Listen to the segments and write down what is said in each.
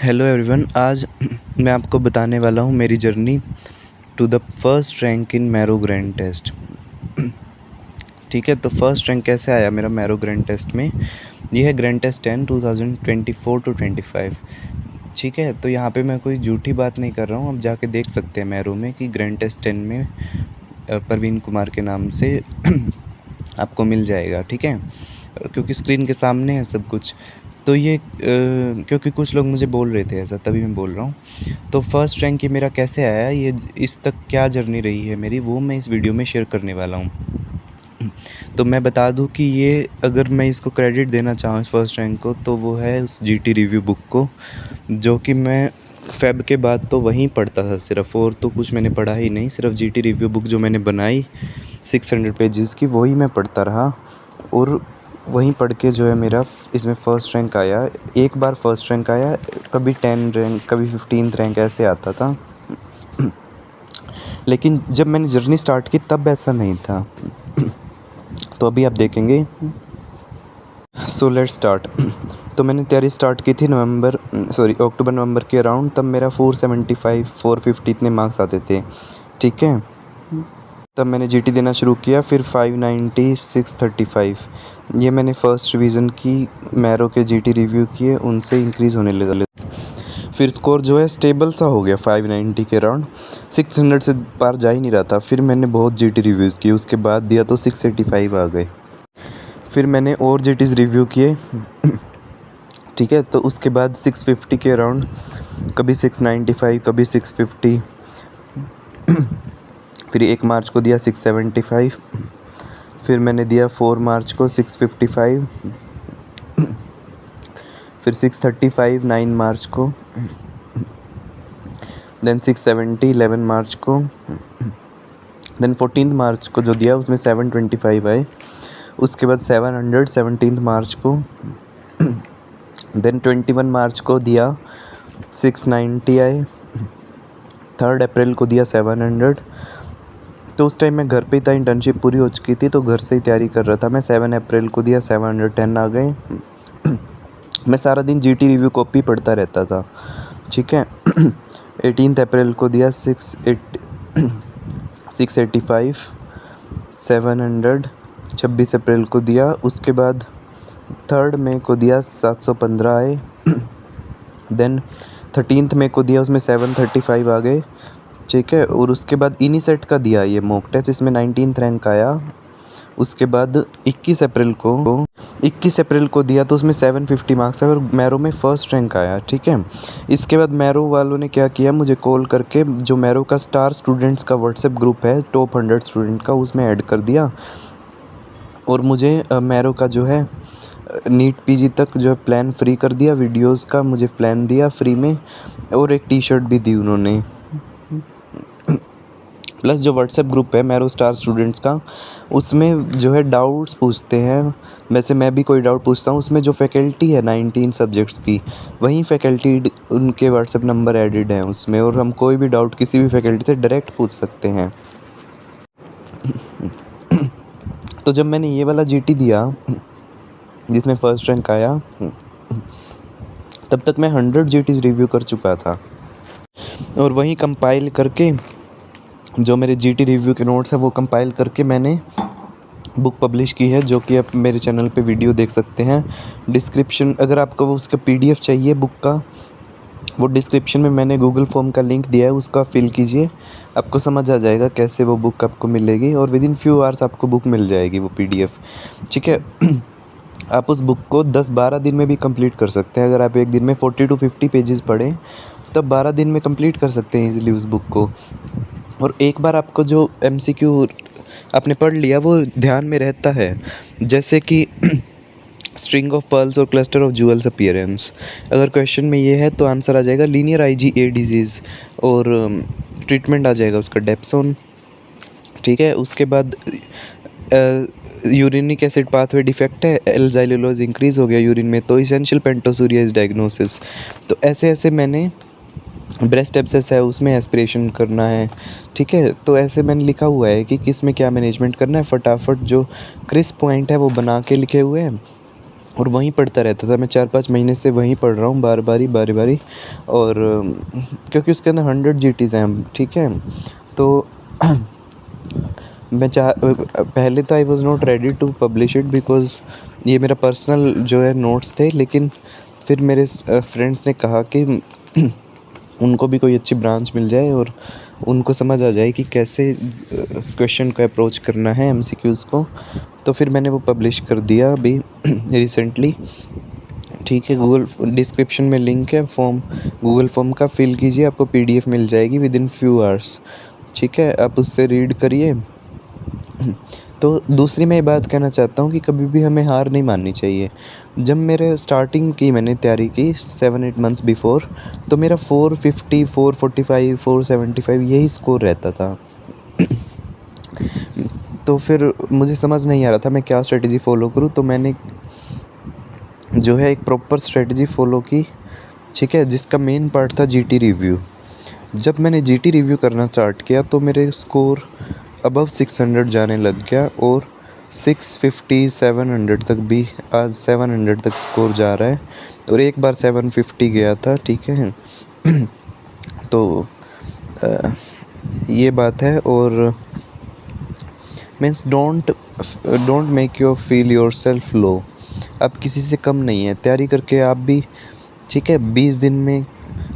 Hello everyone, आज मैं आपको बताने वाला हूँ मेरी journey to the first rank in Marrow grand test. ठीक है, तो फर्स्ट रैंक कैसे आया मेरा मैरो ग्रैंड टेस्ट में। ये है ग्रैंड टेस्ट 10 2024 टू 25। ठीक है, तो यहाँ पे मैं कोई झूठी बात नहीं कर रहा हूँ, आप जाके देख सकते हैं मैरो में कि ग्रैंड टेस्ट 10 में प्रवीण कुमार के नाम से आपको मिल जाएगा। ठीक है, क्योंकि स्क्रीन के सामने है सब कुछ। तो ये क्योंकि कुछ लोग मुझे बोल रहे थे ऐसा, तभी मैं बोल रहा हूँ। तो फर्स्ट रैंक ये मेरा कैसे आया, ये इस तक क्या जर्नी रही है मेरी, वो मैं इस वीडियो में शेयर करने वाला हूँ। तो मैं बता दूँ कि ये अगर मैं इसको क्रेडिट देना चाहूँ इस फर्स्ट रैंक को, तो वो है उस जीटी रिव्यू बुक को, जो कि मैं फेब के बाद तो वहीं पढ़ता था सिर्फ, और तो कुछ मैंने पढ़ा ही नहीं। सिर्फ जीटी रिव्यू बुक जो मैंने बनाई 600 पेजेस की, वही मैं पढ़ता रहा, और वहीं पढ़ के जो है मेरा इसमें फ़र्स्ट रैंक आया। एक बार फ़र्स्ट रैंक आया, कभी 10 रैंक, कभी 15th रैंक ऐसे आता था। लेकिन जब मैंने जर्नी स्टार्ट की तब ऐसा नहीं था। तो अभी आप देखेंगे। So let's start. तो मैंने तैयारी स्टार्ट की थी अक्टूबर नवंबर के अराउंड। तब मेरा 475 450 इतने मार्क्स आते थे। ठीक है, तब मैंने जीटी देना शुरू किया। फिर 590 635 ये मैंने फ़र्स्ट रिवीजन की, मैरो के जीटी रिव्यू किए, उनसे इंक्रीज़ होने लगा। फिर स्कोर जो है स्टेबल सा हो गया 590 के अराउंड, 600 से पार जा ही नहीं रहा था। फिर मैंने बहुत जीटी रिव्यूज़ किए, उसके बाद दिया तो 685 आ गए। फिर मैंने और जीटीज़ रिव्यू किए। ठीक है, तो उसके बाद 650 के अराउंड, कभी 695, कभी 650। फिर 1 मार्च को दिया 675। फिर मैंने दिया 4 मार्च को 655। फिर 635 9 मार्च को, देन 670 11 मार्च को, देन 14 मार्च को जो दिया उसमें 725 आए। उसके बाद 700 17 मार्च को, देन 21 मार्च को दिया 690 आए। 3 अप्रैल को दिया 700। तो उस टाइम मैं घर पे ही था, इंटर्नशिप पूरी हो चुकी थी, तो घर से ही तैयारी कर रहा था मैं। 7 अप्रैल को दिया 710 आ गए। मैं सारा दिन जीटी रिव्यू कॉपी पढ़ता रहता था। ठीक है। 18 अप्रैल को दिया 685 700। 26 अप्रैल को दिया, उसके बाद 3 मई को दिया 715 आए। देन 13 मई को दिया, उसमें 735 आ गए। ठीक है, और उसके बाद इनीसेट का दिया ये मॉक टेस्ट, इसमें 19th रैंक आया। उसके बाद 21 अप्रैल को दिया, तो उसमें 750 मार्क्स है, और मैरो में फ़र्स्ट रैंक आया। ठीक है, इसके बाद मैरो वालों ने क्या किया, मुझे कॉल करके, जो मैरो का स्टार स्टूडेंट्स का व्हाट्सएप ग्रुप है टॉप 100 स्टूडेंट का, उसमें ऐड कर दिया, और मुझे मैरो का जो है नीट पीजी तक जो है प्लान फ्री कर दिया। वीडियोस का मुझे प्लान दिया फ्री में, और एक टी शर्ट भी दी उन्होंने। प्लस जो व्हाट्सएप ग्रुप है मैरो स्टार स्टूडेंट्स का, उसमें जो है डाउट्स पूछते हैं। वैसे मैं भी कोई डाउट पूछता हूँ, उसमें जो फैकल्टी है 19 सब्जेक्ट्स की, वहीं फैकल्टी उनके व्हाट्सएप नंबर एडिड हैं उसमें, और हम कोई भी डाउट किसी भी फैकल्टी से डायरेक्ट पूछ सकते हैं। तो जब मैंने ये वाला जीटी दिया जिसमें फ़र्स्ट रैंक आया, तब तक मैं 100 जीटीज़ रिव्यू कर चुका था, और वहीं कंपाइल करके जो मेरे जीटी रिव्यू के नोट्स हैं वो कंपाइल करके मैंने बुक पब्लिश की है, जो कि आप मेरे चैनल पे वीडियो देख सकते हैं। डिस्क्रिप्शन, अगर आपको वो उसका पीडीएफ चाहिए बुक का, वो डिस्क्रिप्शन में मैंने गूगल फॉर्म का लिंक दिया है, उसका फिल कीजिए, आपको समझ आ जाएगा कैसे वो बुक आपको मिलेगी, और विदिन फ्यू आवर्स आपको बुक मिल जाएगी वो पीडीएफ। ठीक है। आप उस बुक को 10-12 दिन में भी कंप्लीट कर सकते हैं। अगर आप एक दिन में 40 to 50 पेजेस पढ़ें, तब 12 दिन में कंप्लीट कर सकते हैं ईजिली उस बुक को। और एक बार आपको जो एमसीक्यू आपने पढ़ लिया वो ध्यान में रहता है, जैसे कि स्ट्रिंग ऑफ पर्ल्स और क्लस्टर ऑफ ज्वेल्स अपीयरेंस। अगर क्वेश्चन में ये है तो आंसर आ जाएगा लीनियर आईजीए डिजीज़, और ट्रीटमेंट आ जाएगा उसका डेप्सोन। ठीक है, उसके बाद यूरिनिक एसिड पाथवे डिफेक्ट है, एल्जाइलोज इंक्रीज़ हो गया यूरिन में, तो इसेंशियल पेंटोसूरिया इज डायग्नोसिस। तो ऐसे ऐसे मैंने ब्रेस्ट एब्सेस है उसमें एस्पिरेशन करना है। ठीक है, तो ऐसे मैंने लिखा हुआ है कि किस में क्या मैनेजमेंट करना है, फटाफट जो क्रिस्प पॉइंट है वो बना के लिखे हुए हैं, और वहीं पढ़ता रहता था। मैं 4-5 महीने से वहीं पढ़ रहा हूँ बारी-बारी और क्योंकि उसके अंदर 100 जीटीज़ हैं, ठीक है? तो पहले तो I was not ready to publish it because ये मेरा पर्सनल जो है नोट्स थे, लेकिन फिर मेरे फ्रेंड्स ने कहा कि उनको भी कोई अच्छी ब्रांच मिल जाए और उनको समझ आ जाए कि कैसे क्वेश्चन को अप्रोच करना है एमसीक्यूज़ को। तो फिर मैंने वो पब्लिश कर दिया अभी रिसेंटली, ठीक है? गूगल डिस्क्रिप्शन में लिंक है, गूगल फॉर्म का फिल कीजिए, आपको पीडीएफ मिल जाएगी विदिन फ्यू आवर्स, ठीक है? आप उससे रीड करिए। तो दूसरी मैं ये बात कहना चाहता हूँ कि कभी भी हमें हार नहीं माननी चाहिए। जब मेरे स्टार्टिंग की मैंने तैयारी की 7-8 मंथ्स बिफ़ोर, तो मेरा 450, 445, 475 यही स्कोर रहता था। तो फिर मुझे समझ नहीं आ रहा था मैं क्या स्ट्रैटेजी फ़ॉलो करूँ, तो मैंने जो है एक प्रॉपर स्ट्रैटेजी फ़ॉलो की, ठीक है? जिसका मेन पार्ट था जीटी रिव्यू। जब मैंने जीटी रिव्यू करना स्टार्ट किया तो मेरे स्कोर अबव 600 जाने लग गया और 650, 700 तक भी, आज 700 तक स्कोर जा रहा है और एक बार 750 गया था, ठीक है? तो ये बात है। और means don't make your feel yourself low. आप किसी से कम नहीं है, तैयारी करके आप भी, ठीक है?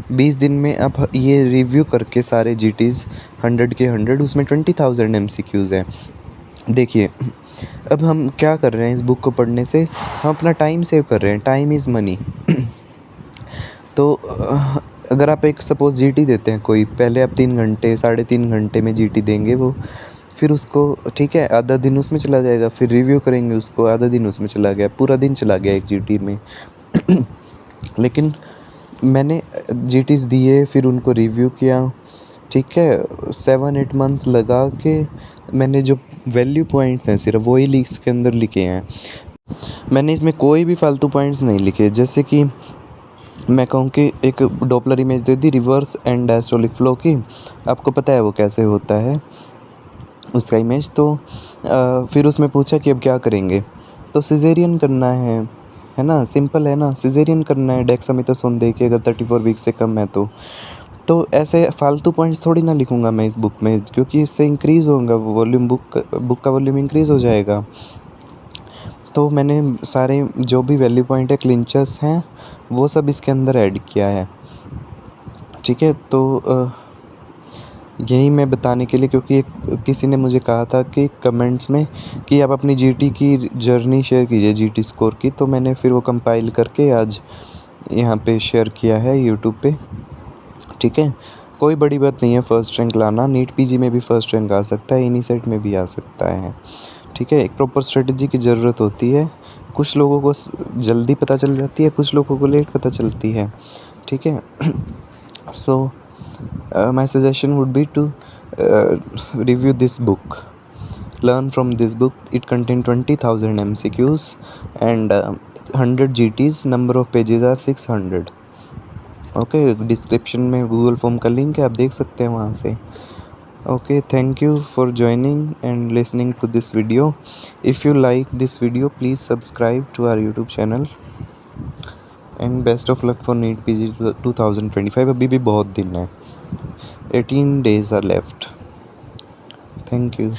20 दिन में आप ये रिव्यू करके सारे जीटीज़ 100 के 100, उसमें 20,000 एमसीक्यूज़ हैं। देखिए, अब हम क्या कर रहे हैं इस बुक को पढ़ने से, हम अपना टाइम सेव कर रहे हैं, टाइम इज़ मनी। तो अगर आप एक सपोज़ जीटी देते हैं कोई, पहले आप 3 घंटे, साढ़े 3 घंटे में जीटी देंगे वो, फिर उसको, ठीक है, आधा दिन उसमें चला जाएगा, फिर रिव्यू करेंगे उसको, आधा दिन उसमें चला गया, पूरा दिन चला गया एक जीटी में। लेकिन मैंने जीटीज़ दिए, फिर उनको रिव्यू किया, ठीक है? 7-8 मंथ्स लगा के मैंने जो वैल्यू पॉइंट्स हैं सिर्फ वही इसके अंदर लिखे हैं। मैंने इसमें कोई भी फालतू पॉइंट्स नहीं लिखे। जैसे कि मैं कहूँ कि एक Doppler image they the reverse and diastolic flow की, आपको पता है वो कैसे होता है उसका इमेज। तो फिर उसमें पूछा कि अब क्या करेंगे, तो सिज़ेरियन करना है ना? सिंपल है ना? सिज़ेरियन करना है डेक्सामेथासोन दे के, अगर 34 वीक से कम है तो ऐसे फालतू पॉइंट्स थोड़ी ना लिखूँगा मैं इस बुक में, क्योंकि इससे इंक्रीज़ होगा वॉल्यूम, बुक का वॉल्यूम इंक्रीज़ हो जाएगा। तो मैंने सारे जो भी वैल्यू पॉइंट है, क्लिंचर्स हैं, वो सब इसके अंदर ऐड किया है, ठीक है? तो यही मैं बताने के लिए, क्योंकि किसी ने मुझे कहा था कि कमेंट्स में कि आप अपनी जीटी की जर्नी शेयर कीजिए, जीटी स्कोर की, तो मैंने फिर वो कंपाइल करके आज यहाँ पे शेयर किया है यूट्यूब पे, ठीक है? कोई बड़ी बात नहीं है फर्स्ट रैंक लाना, नीट पीजी में भी फर्स्ट रैंक आ सकता है, एनीसेट में भी आ सकता है, ठीक है? एक प्रॉपर स्ट्रेटजी की ज़रूरत होती है। कुछ लोगों को जल्दी पता चल जाती है, कुछ लोगों को लेट पता चलती है, ठीक है? सो my suggestion would be to review this book, learn from this book. It contains 20,000 MCQs and 100 GTs, number of pages are 600. Okay, description में गूगल फॉर्म का लिंक है, आप देख सकते हैं वहाँ से। Okay, thank you for joining and listening to this video. If you like this video, please subscribe to our YouTube channel and best of luck for NEET PG 2025. अभी भी बहुत दिन है, 18 days are left. Thank you.